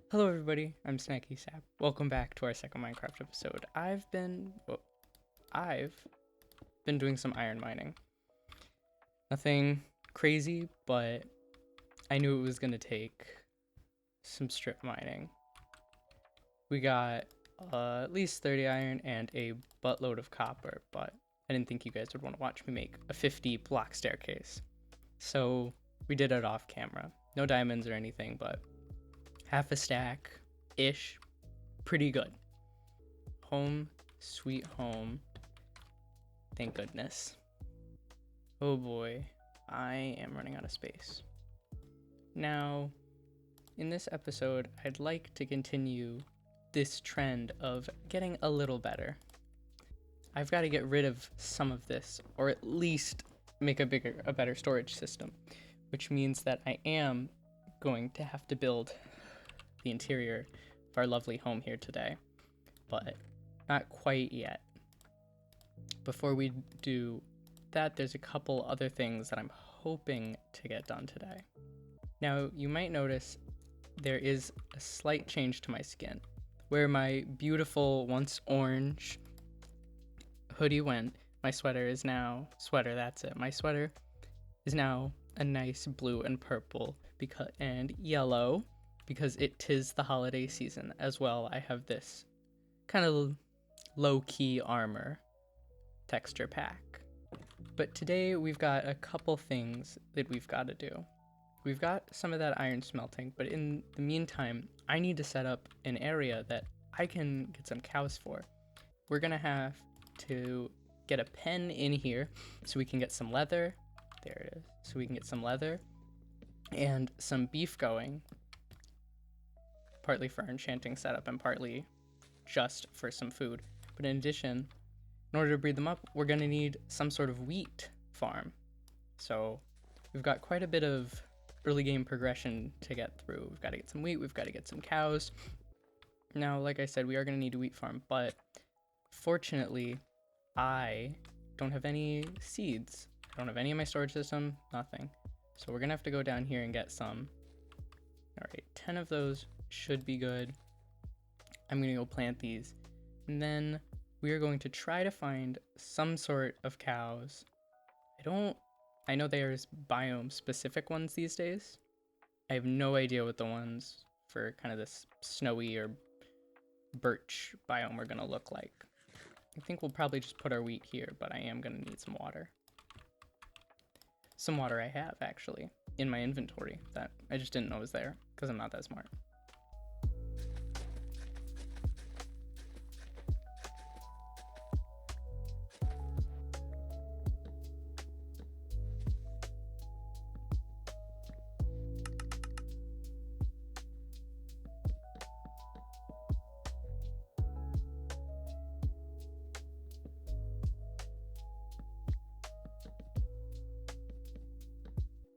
Hello everybody, I'm Snacky Sap. Welcome back to our second Minecraft episode. I've been doing some iron mining. Nothing crazy, but I knew it was gonna take some strip mining. We got at least 30 iron and a buttload of copper, but I didn't think you guys would want to watch me make a 50 block staircase. So we did it off camera. No diamonds or anything, but half a stack ish. Pretty good. Home, sweet home. Thank goodness. Oh boy, I am running out of space. Now, in this episode, I'd like to continue this trend of getting a little better. I've got to get rid of some of this, or at least make a better storage system, which means that I am going to have to build the interior of our lovely home here today, but not quite yet. Before we do that, there's a couple other things that I'm hoping to get done today. Now, you might notice there is a slight change to my skin. Where my beautiful, once orange hoodie went, my sweater is now, my sweater is now a nice blue and purple and yellow, because it tis the holiday season as well. I have this kind of low-key armor texture pack. But today we've got a couple things that we've got to do. We've got some of that iron smelting, but in the meantime, I need to set up an area that I can get some cows for. We're gonna have to get a pen in here so we can get some leather. There it is. So we can get some leather and some beef going, partly for our enchanting setup and partly just for some food. But in addition, in order to breed them up, we're going to need some sort of wheat farm. So we've got quite a bit of early game progression to get through. We've got to get some wheat, we've got to get some cows. Now, like I said, we are going to need a wheat farm, but fortunately, I don't have any seeds. I don't have any in my storage system, nothing. So we're going to have to go down here and get some. All right, 10 of those should be good. I'm going to go plant these. And then we are going to try to find some sort of cows. I know there's biome specific ones these days. I have no idea what the ones for kind of this snowy or birch biome are going to look like. I think we'll probably just put our wheat here, but I am going to need some water. Some water I have, actually, in my inventory that I just didn't know was there because I'm not that smart.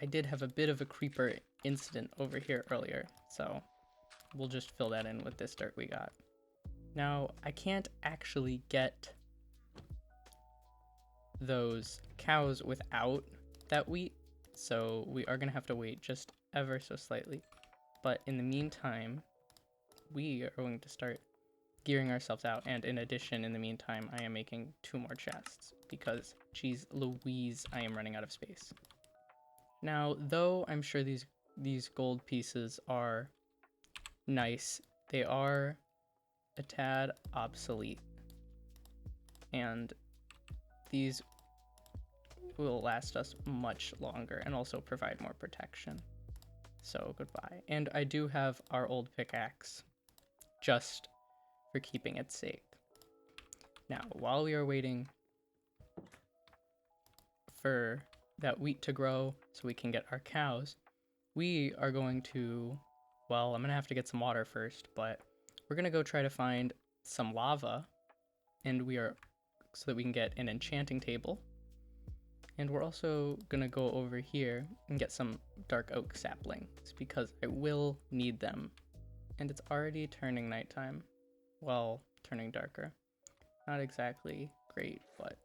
I did have a bit of a creeper incident over here earlier, so we'll just fill that in with this dirt we got. Now, I can't actually get those cows without that wheat, so we are going to have to wait just ever so slightly. But in the meantime, we are going to start gearing ourselves out, and in addition, in the meantime, I am making 2 more chests, because, geez Louise, I am running out of space. Now, though I'm sure these gold pieces are nice, they are a tad obsolete. And these will last us much longer and also provide more protection. So goodbye. And I do have our old pickaxe just for keeping its sake. Now, while we are waiting for that wheat to grow so we can get our cows, we are going to, well, I'm going to have to get some water first, but we're going to go try to find some lava, and so that we can get an enchanting table. And we're also going to go over here and get some dark oak saplings because I will need them. And it's already turning nighttime. Well, turning darker. Not exactly great, but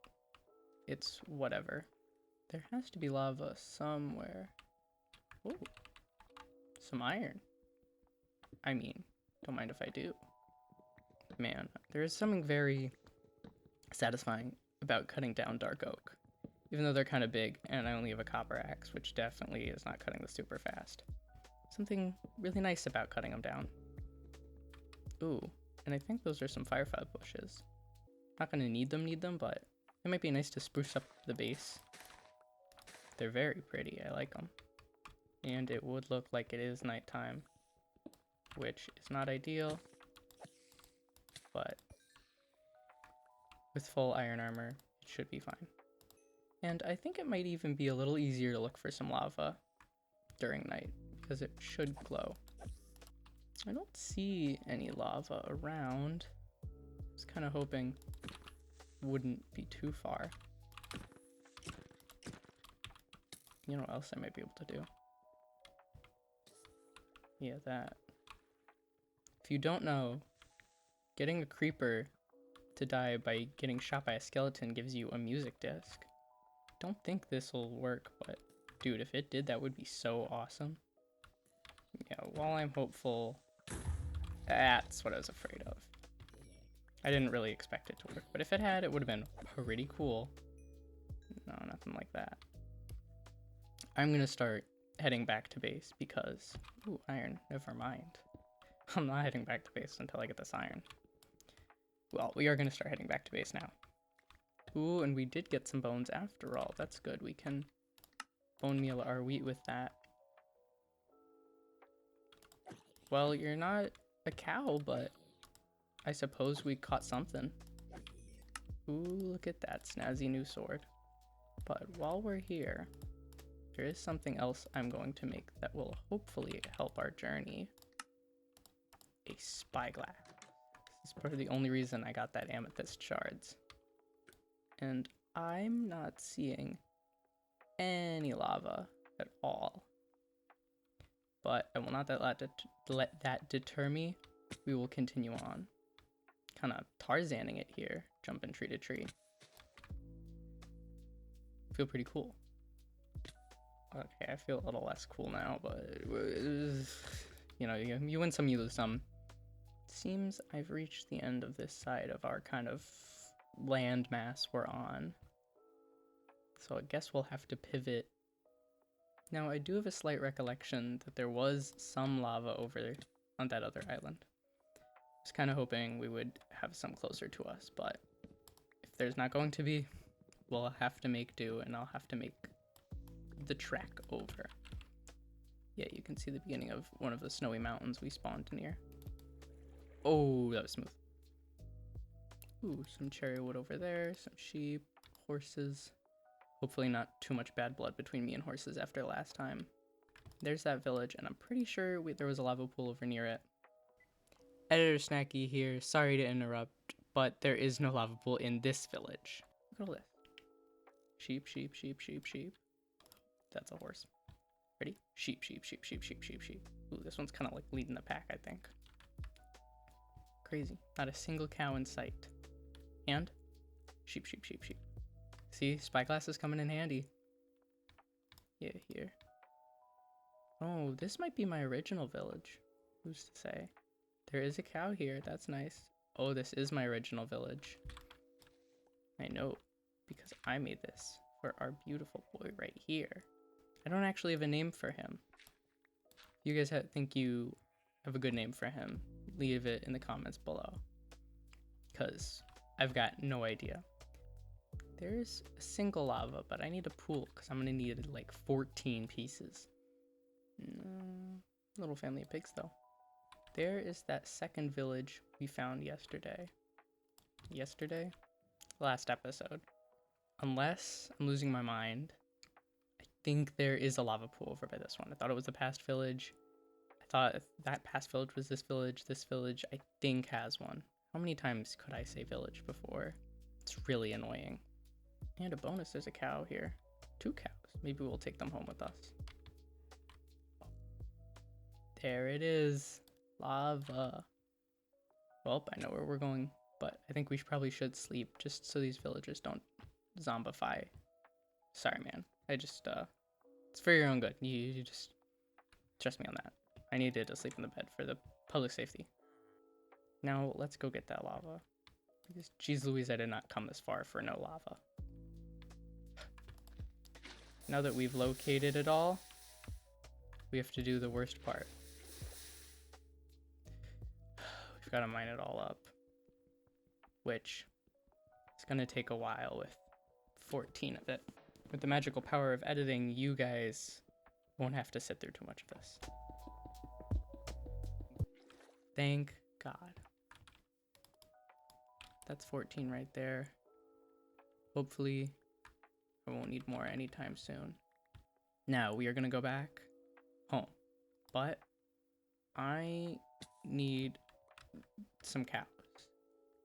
it's whatever. There has to be lava somewhere. Ooh, some iron. I mean, Don't mind if I do. Man, there is something very satisfying about cutting down dark oak. Even though they're kind of big, and I only have a copper axe, which definitely is not cutting this super fast. Something really nice about cutting them down. Ooh, and I think those are some firefly bushes. Not gonna need them, but it might be nice to spruce up the base. They're very pretty, I like them. And it would look like it is nighttime, which is not ideal, but with full iron armor, it should be fine. And I think it might even be a little easier to look for some lava during night, because it should glow. I don't see any lava around. I was kind of hoping it wouldn't be too far. You know what else I might be able to do? Yeah, that. If you don't know, getting a creeper to die by getting shot by a skeleton gives you a music disc. Don't think this will work, but dude, if it did, that would be so awesome. Yeah, while I'm hopeful, that's what I was afraid of. I didn't really expect it to work, but if it had, it would have been pretty cool. No, nothing like that. I'm gonna start heading back to base because, ooh, iron, never mind. I'm not heading back to base until I get this iron. Well, we are gonna start heading back to base now. Ooh, and we did get some bones after all. That's good. We can bone meal our wheat with that. Well, you're not a cow, but I suppose we caught something. Ooh, look at that snazzy new sword. But while we're here, there is something else I'm going to make that will hopefully help our journey. A spyglass. This is probably the only reason I got that amethyst shards. And I'm not seeing any lava at all. But I will not let that deter me. We will continue on. Kind of Tarzaning it here, jumping tree to tree. Feel pretty cool. Okay, I feel a little less cool now, but you know, you win some, you lose some. Seems I've reached the end of this side of our kind of land mass we're on. So I guess we'll have to pivot. Now, I do have a slight recollection that there was some lava over on that other island. I was kind of hoping we would have some closer to us, but if there's not going to be, we'll have to make do, and I'll have to make the trek over. Yeah, you can see the beginning of one of the snowy mountains we spawned near. Oh, that was smooth. Ooh, some cherry wood over there, some sheep, horses. Hopefully not too much bad blood between me and horses after last time. There's that village, and I'm pretty sure there was a lava pool over near it. Editor Snacky here, sorry to interrupt, but there is no lava pool in this village. Look at all this. Sheep, sheep, sheep, sheep, sheep. That's a horse. Ready? Sheep, sheep, sheep, sheep, sheep, sheep, sheep. Ooh, this one's kind of like leading the pack, I think. Crazy. Not a single cow in sight. And sheep, sheep, sheep, sheep. See, spyglass is coming in handy. Yeah, here. Oh, this might be my original village. Who's to say? There is a cow here. That's nice. Oh, this is my original village. I know, because I made this for our beautiful boy right here. I don't actually have a name for him. If you guys think you have a good name for him, leave it in the comments below. Because I've got no idea. There's a single lava, but I need a pool because I'm going to need like 14 pieces. Little family of pigs though. There is that second village we found yesterday. Yesterday? Last episode. Unless I'm losing my mind, I think there is a lava pool over by this one. I thought it was the past village. I thought that past village was this village. This village, I think, has one. How many times could I say village before? It's really annoying. And a bonus, there's a cow here. 2 cows. Maybe we'll take them home with us. There it is. Lava. Well, I know where we're going, but I think we probably should sleep just so these villagers don't zombify. Sorry, man. It's for your own good. You just trust me on that. I needed to sleep in the bed for the public safety. Now let's go get that lava. Because, geez Louise, I did not come this far for no lava. Now that we've located it all, we have to do the worst part. We've got to mine it all up. Which is going to take a while with 14 of it. With the magical power of editing, you guys won't have to sit through too much of this. Thank God. That's 14 right there. Hopefully, I won't need more anytime soon. Now, we are going to go back home. But I need some cows.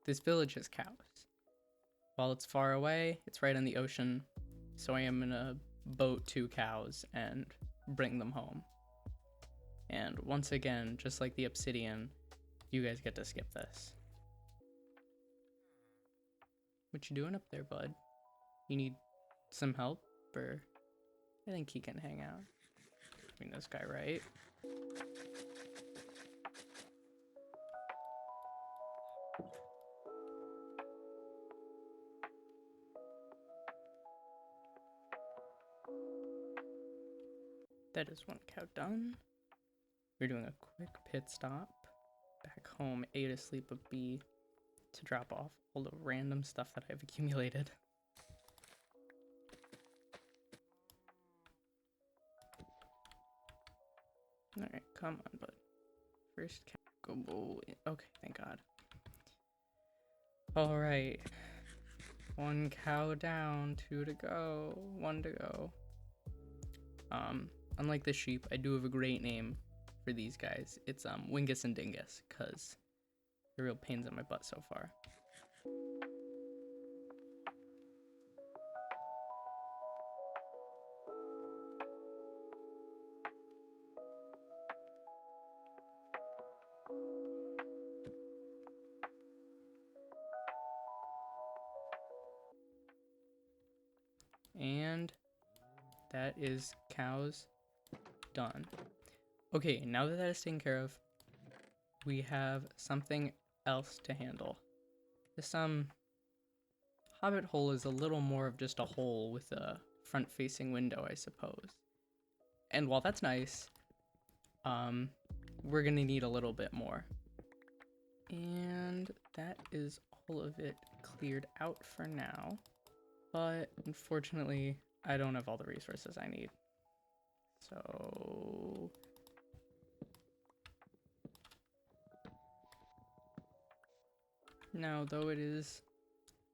This village has cows. While it's far away, it's right on the ocean. So I am going to boat 2 cows and bring them home. And once again, just like the obsidian, you guys get to skip this. What you doing up there, bud? You need some help, or I think he can hang out. I mean, this guy, right? That is 1 cow done. We're doing a quick pit stop. Back home, A to sleep, a B to drop off all the random stuff that I've accumulated. Alright, come on, bud. First cow, go. Okay, thank God. Alright. 1 cow down, 2 to go, 1 to go. Unlike the sheep, I do have a great name for these guys. It's Wingus and Dingus, because they're real pains in my butt so far. And that is cows done. Okay, now that that is taken care of, we have something else to handle. This hobbit hole is a little more of just a hole with a front-facing window, I suppose. And while that's nice, we're gonna need a little bit more. And that is all of it cleared out for now. But unfortunately, I don't have all the resources I need. So now, though it is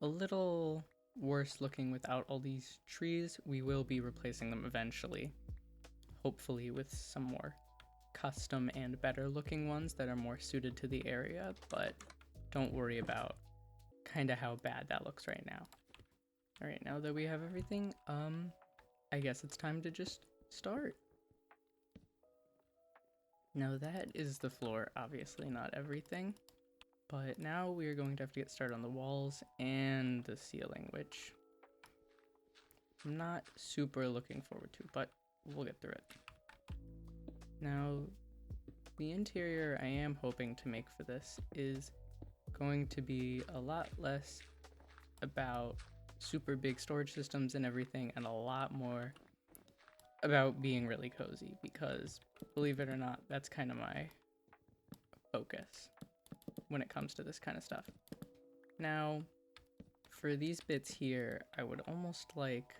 a little worse looking without all these trees, we will be replacing them eventually. Hopefully with some more custom and better looking ones that are more suited to the area, but don't worry about kind of how bad that looks right now. Alright, now that we have everything, I guess it's time to just start. Now that is the floor, obviously not everything, but now we are going to have to get started on the walls and the ceiling, which I'm not super looking forward to, but we'll get through it. Now, the interior I am hoping to make for this is going to be a lot less about super big storage systems and everything, and a lot more about being really cozy, because believe it or not, that's kind of my focus when it comes to this kind of stuff. Now, for these bits here, I would almost like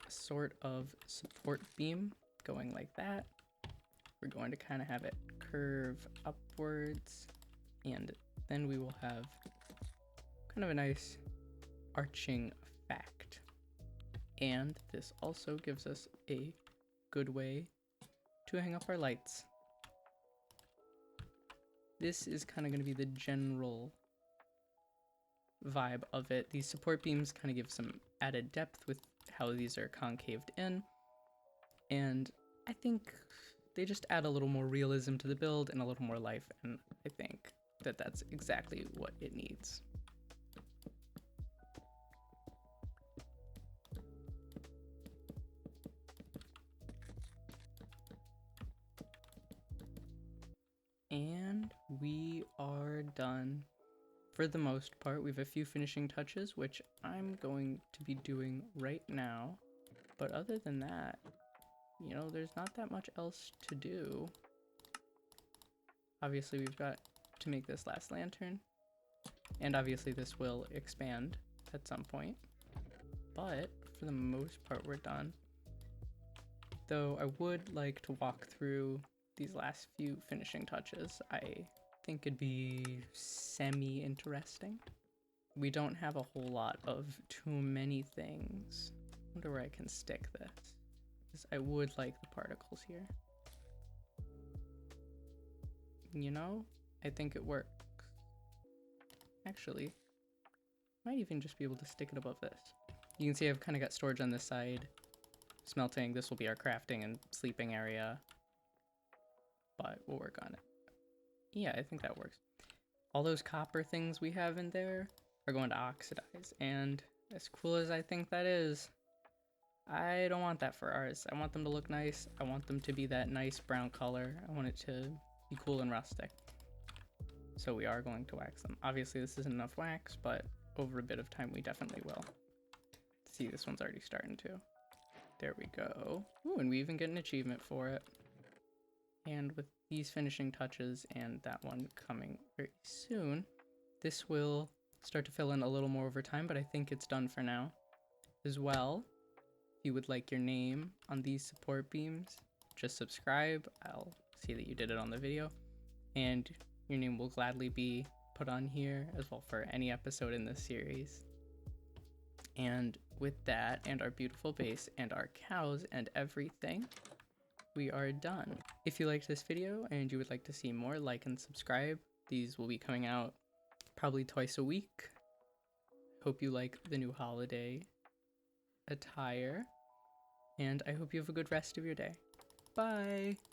a sort of support beam going like that. We're going to kind of have it curve upwards, and then we will have kind of a nice arching effect. And this also gives us a good way to hang up our lights. This is kind of going to be the general vibe of it. These support beams kind of give some added depth with how these are concaved in, and I think they just add a little more realism to the build and a little more life, and I think that that's exactly what it needs. And we are done for the most part. We have a few finishing touches, which I'm going to be doing right now. But other than that, you know, there's not that much else to do. Obviously, we've got to make this last lantern. And obviously this will expand at some point. But for the most part, we're done. Though I would like to walk through these last few finishing touches. I think it'd be semi-interesting. We don't have a whole lot of too many things. I wonder where I can stick this. Because I would like the particles here. You know, I think it works. Actually, might even just be able to stick it above this. You can see I've kind of got storage on this side. Smelting, this will be our crafting and sleeping area. But we'll work on it. Yeah, I think that works. All those copper things we have in there are going to oxidize. And as cool as I think that is, I don't want that for ours. I want them to look nice. I want them to be that nice brown color. I want it to be cool and rustic. So we are going to wax them. Obviously this isn't enough wax, but over a bit of time we definitely will. See, this one's already starting to. There we go. Ooh, and we even get an achievement for it. And with these finishing touches and that one coming very soon, this will start to fill in a little more over time, but I think it's done for now. As well, if you would like your name on these support beams, just subscribe. I'll see that you did it on the video. And your name will gladly be put on here as well for any episode in this series. And with that and our beautiful base and our cows and everything, we are done. If you liked this video and you would like to see more, like and subscribe. These will be coming out probably twice a week. Hope you like the new holiday attire, and I hope you have a good rest of your day. Bye!